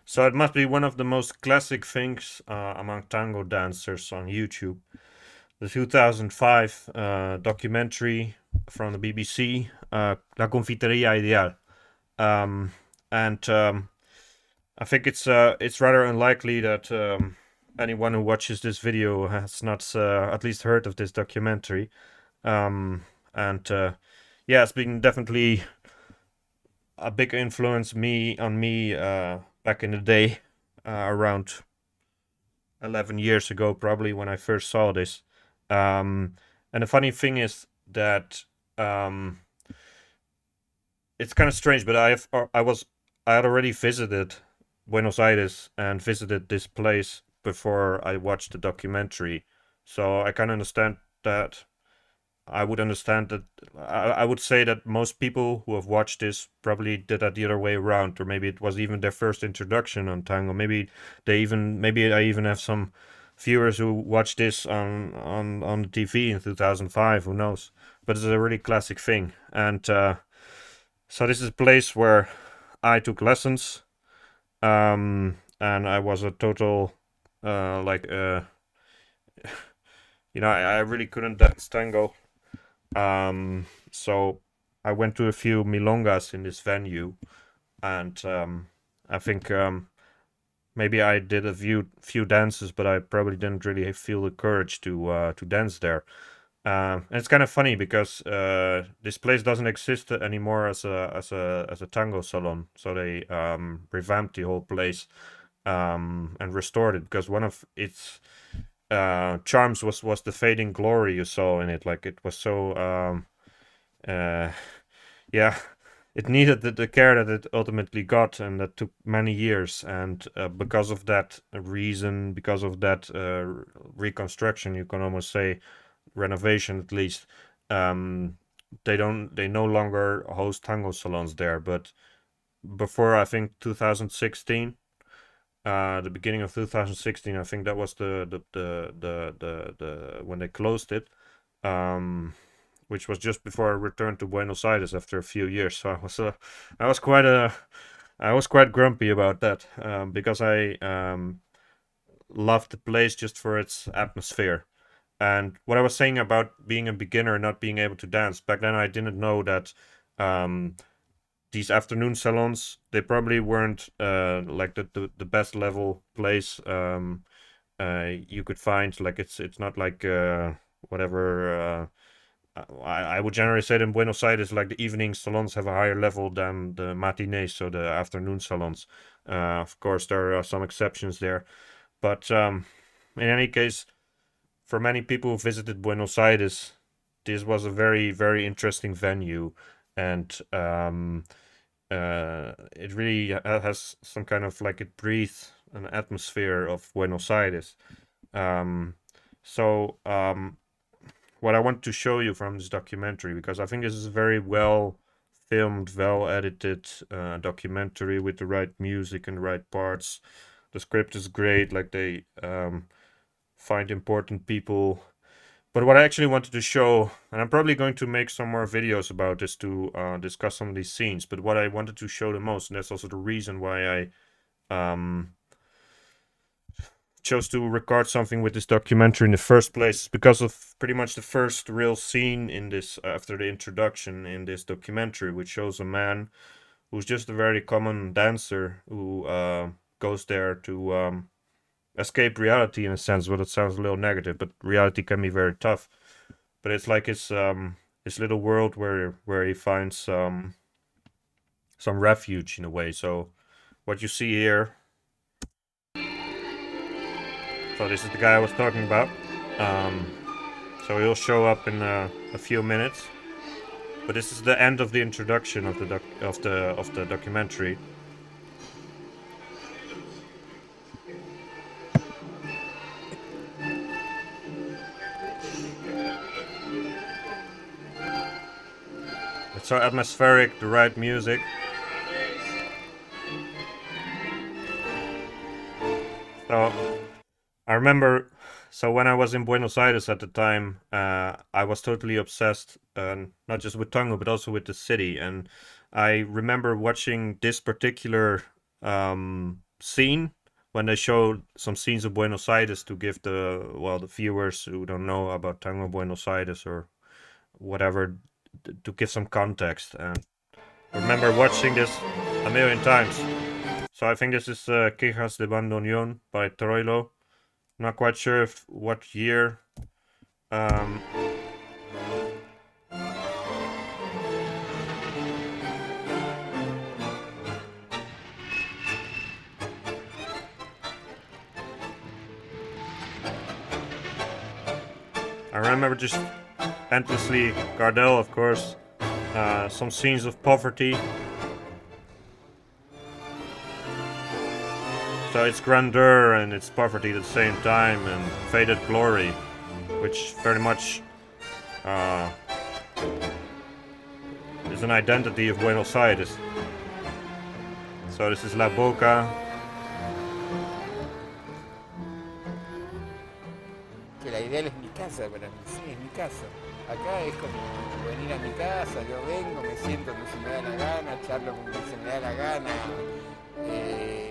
So it must be one of the most classic things among tango dancers on YouTube. The 2005 documentary from the BBC, La Confitería Ideal. Um, and I think it's rather unlikely that anyone who watches this video has not at least heard of this documentary. Um, and yeah, it's been definitely a big influence me back in the day, around 11 years ago, probably when I first saw this. Um, and the funny thing is that um, it's kind of strange, but I had already visited Buenos Aires and visited this place before I watched the documentary, so I can understand that. I would understand that. I would say that most people who have watched this probably did that the other way around, or maybe it was even their first introduction on tango. Maybe I even have some viewers who watched this on the TV in 2005. Who knows? But it's a really classic thing, and so this is a place where I took lessons, and I was a total like I really couldn't dance tango. So I went to a few milongas in this venue, and I think maybe I did a few dances, but I probably didn't really feel the courage to dance there. And it's kind of funny because this place doesn't exist anymore as a tango salon, so they revamped the whole place and restored it because one of its charms was the fading glory you saw in it. Like it was so uh, yeah, it needed the care that it ultimately got, and that took many years. And because of that reason, because of that reconstruction, you can almost say renovation at least. Um, they no longer host tango salons there, but before I think 2016, the beginning of 2016, I think that was the when they closed it, which was just before I returned to Buenos Aires after a few years. So I was quite I was quite grumpy about that, because I loved the place just for its atmosphere. And what I was saying about being a beginner and not being able to dance, back then I didn't know that um, these afternoon salons, they probably weren't like the best level place you could find. Like it's not like whatever. I would generally say that in Buenos Aires, like the evening salons have a higher level than the matinees, so the afternoon salons. Of course, there are some exceptions there, but in any case, for many people who visited Buenos Aires, this was a very, very interesting venue, and it really has some kind of like it breathes an atmosphere of Buenos Aires. Um, so what I want to show you from this documentary, because I think this is a very well filmed, well edited documentary with the right music and the right parts. The script is great, like they find important people. But what I actually wanted to show, and I'm probably going to make some more videos about this to discuss some of these scenes, but what I wanted to show the most, and that's also the reason why I chose to record something with this documentary in the first place, is because of pretty much the first real scene in this, after the introduction in this documentary, which shows a man who's just a very common dancer who goes there to escape reality in a sense. But it sounds a little negative, but reality can be very tough. But it's like his little world where he finds some refuge in a way. So what you see here, so this is the guy I was talking about. Um, so he'll show up in a few minutes. But this is the end of the introduction of the documentary. It's so atmospheric, the right music. So I remember, so when I was in Buenos Aires at the time, I was totally obsessed, not just with tango, but also with the city. And I remember watching this particular scene when they show some scenes of Buenos Aires to give the viewers who don't know about Tango Buenos Aires or whatever, to give some context. And I remember watching this a million times. So I think this is Quejas de Bandoneón by Troilo. Not quite sure what year. Um, I remember just endlessly Gardel, of course. Some scenes of poverty. So it's grandeur and it's poverty at the same time, and faded glory, which very much is an identity of Buenos Aires. So this is La Boca. Que la Ideal es mi casa para mí, sí, es mi casa. Acá es como venir a mi casa, yo vengo, me siento como se me da la gana, charlo como se me da la gana,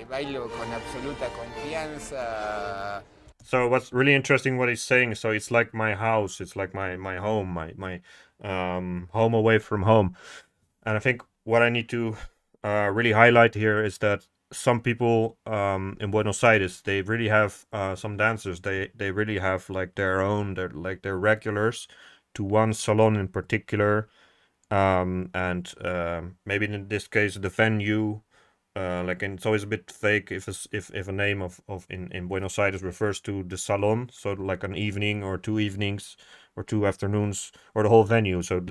bailo con absoluta confianza. So what's really interesting what he's saying, so it's like my house, it's like my home, my home away from home. And I think what I need to really highlight here is that some people in Buenos Aires, they really have some dancers, they really have like their own, they're regulars to one salon in particular. And maybe in this case the venue, like, and it's always a bit fake if a name of in Buenos Aires refers to the salon, so like an evening or 2 evenings or 2 afternoons or the whole venue. So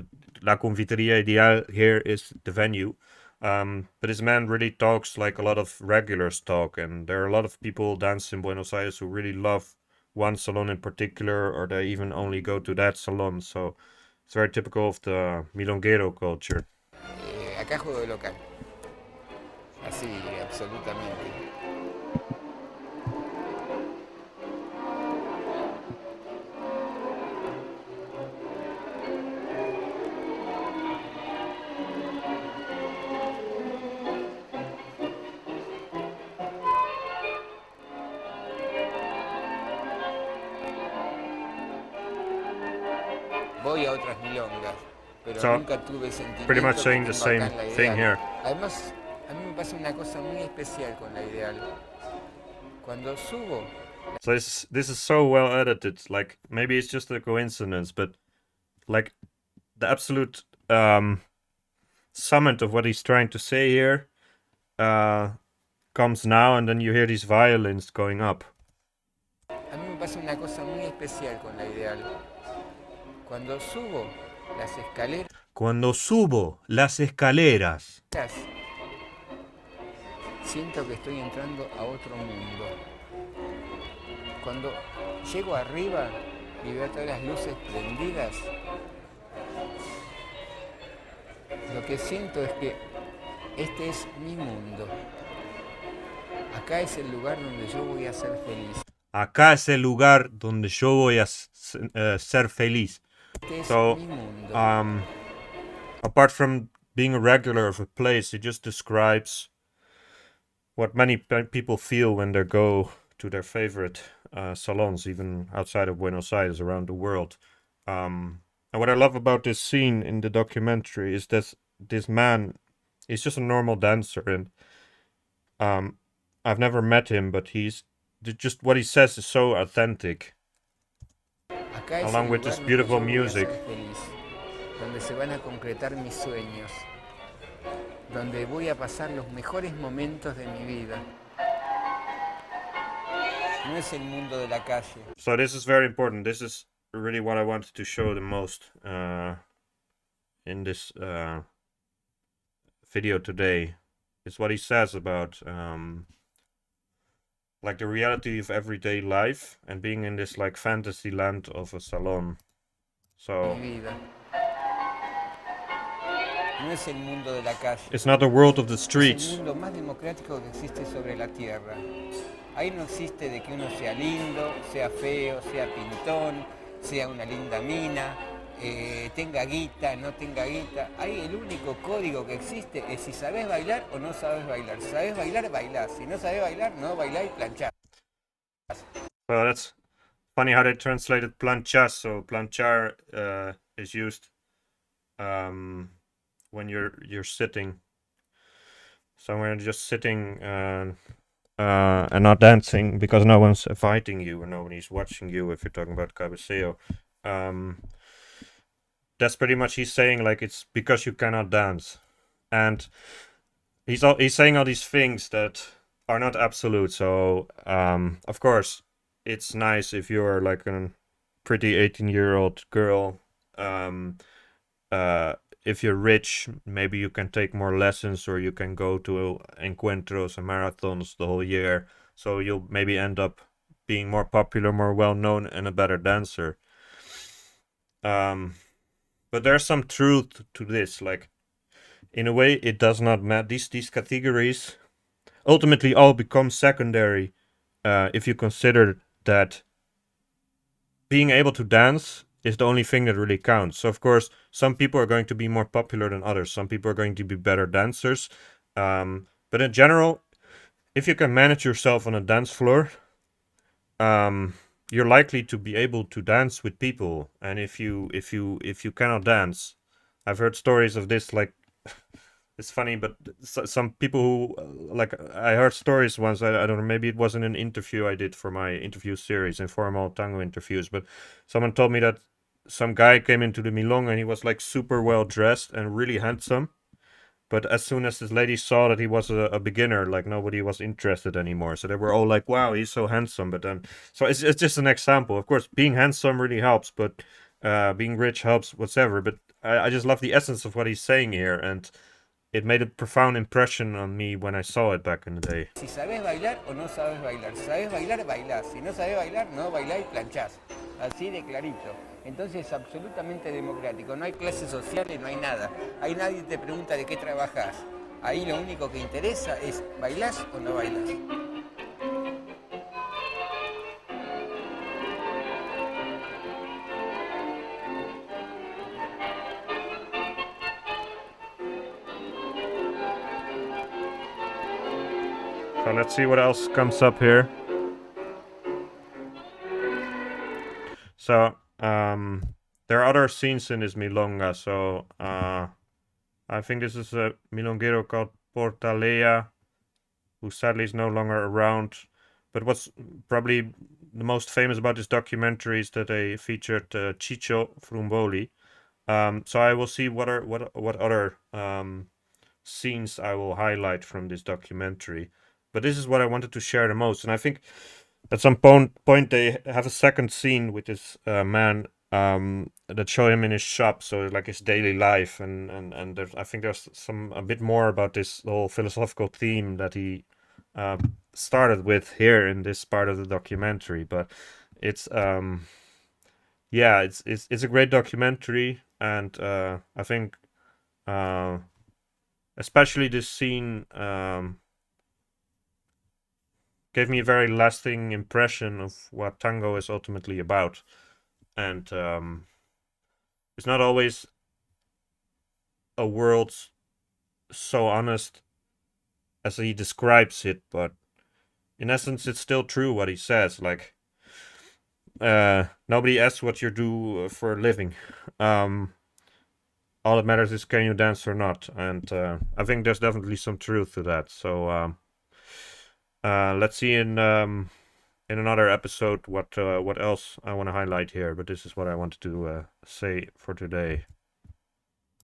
La Confitería Ideal here is the venue. But this man really talks like a lot of regulars talk, and there are a lot of people dance in Buenos Aires who really love one salon in particular, or they even only go to that salon. So it's very typical of the milonguero culture. Acá juego de local, así, absolutamente. Voy a otras milongas, pero So nunca tuve sentimiento pretty much que saying tengo the acá same en la thing Ideal. here. Además, a mí me pasa una cosa muy especial con la Ideal. Cuando subo, So this is so well edited. Like, maybe it's just a coincidence, but like the absolute summit of what he's trying to say here comes now, and then you hear these violins going up. a mí me pasa una cosa muy especial con la Ideal. Cuando subo las escaleras, Cuando subo las escaleras, siento que estoy entrando a otro mundo. Cuando llego arriba y veo todas las luces prendidas, lo que siento es que este es mi mundo. Acá es el lugar donde yo voy a ser feliz. acá es el lugar donde yo voy a ser feliz. Este es So, mi mundo. apart from being a regular of a place, it just describes what many people feel when they go to their favorite salons, even outside of Buenos Aires, around the world. And what I love about this scene in the documentary is that this man is just a normal dancer, and I've never met him, but he's just what he says is so authentic. Acá es Along el with lugar this donde beautiful yo voy a music. ser feliz, donde se van a concretar mis sueños, donde voy a pasar los mejores momentos de mi vida. No es el mundo de la calle. So this is very important. This is really what I wanted to show the most in this video today. Is what he says about like the reality of everyday life and being in this like fantasy land of a salon. So Mi vida. No es el mundo de la calle. it's not the world of the Es streets. el mundo más democrático que existe sobre la tierra. Ahí no existe de que uno sea lindo, sea feo, sea pintón, sea una linda mina. tenga guita, no tenga guita. Ahí el único código que existe es si sabes bailar o no sabes bailar. Si sabes bailar, bailás. Si no sabes bailar, no bailás y planchás. Well, that's funny how they translated planchas. So planchar is used um, when you're sitting somewhere, just sitting and not dancing because no one's fighting you or nobody's watching you. If you're talking about cabeceo, um, that's pretty much he's saying like it's because you cannot dance, and he's saying all these things that are not absolute. So of course, it's nice if you're like a pretty 18-year-old girl. Um, uh, if you're rich, maybe you can take more lessons or you can go to encuentros and marathons the whole year. So you'll maybe end up being more popular, more well known, and a better dancer. Um, but there's some truth to this. Like in a way, it does not matter. These categories ultimately all become secondary if you consider that being able to dance is the only thing that really counts. So of course, some people are going to be more popular than others. Some people are going to be better dancers. But in general, if you can manage yourself on a dance floor, um, you're likely to be able to dance with people. And if you cannot dance, I've heard stories of this. Like it's funny, but some people who like I heard stories once. I don't know. Maybe it was in an interview I did for my interview series, informal tango interviews. But someone told me that some guy came into the milonga and he was like super well dressed and really handsome. But as soon as this lady saw that he was a beginner, like nobody was interested anymore. So they were all like, "Wow, he's so handsome." But then, so it's just an example. Of course, being handsome really helps, but being rich helps whatever. But I just love the essence of what he's saying here, and it made a profound impression on me when I saw it back in the day. Si sabes bailar o no sabes bailar. Si sabes bailar, bailás. Si no sabes bailar, no bailás y planchás. Así de clarito. Entonces es absolutamente democrático. No hay clases sociales, no hay nada. Ahí nadie te pregunta de qué trabajas. Ahí lo único que interesa es bailás o no bailás. So let's see what else comes up here. So there are other scenes in this milonga. So I think this is a milonguero called Portalea, who sadly is no longer around. But what's probably the most famous about this documentary is that they featured Chicho Frumboli. So I will see what other scenes I will highlight from this documentary. But this is what I wanted to share the most, and I think at some point they have a second scene with this man that show him in his shop, so like his daily life, and I think there's some a bit more about this whole philosophical theme that he uh, started with here in this part of the documentary. But it's yeah, it's a great documentary, and I think uh, especially this scene gave me a very lasting impression of what tango is ultimately about. And it's not always a world so honest as he describes it, but in essence, it's still true what he says. Like, nobody asks what you do for a living. All that matters is can you dance or not, and I think there's definitely some truth to that. So let's see in another episode what else I want to highlight here. But this is what I wanted to say for today.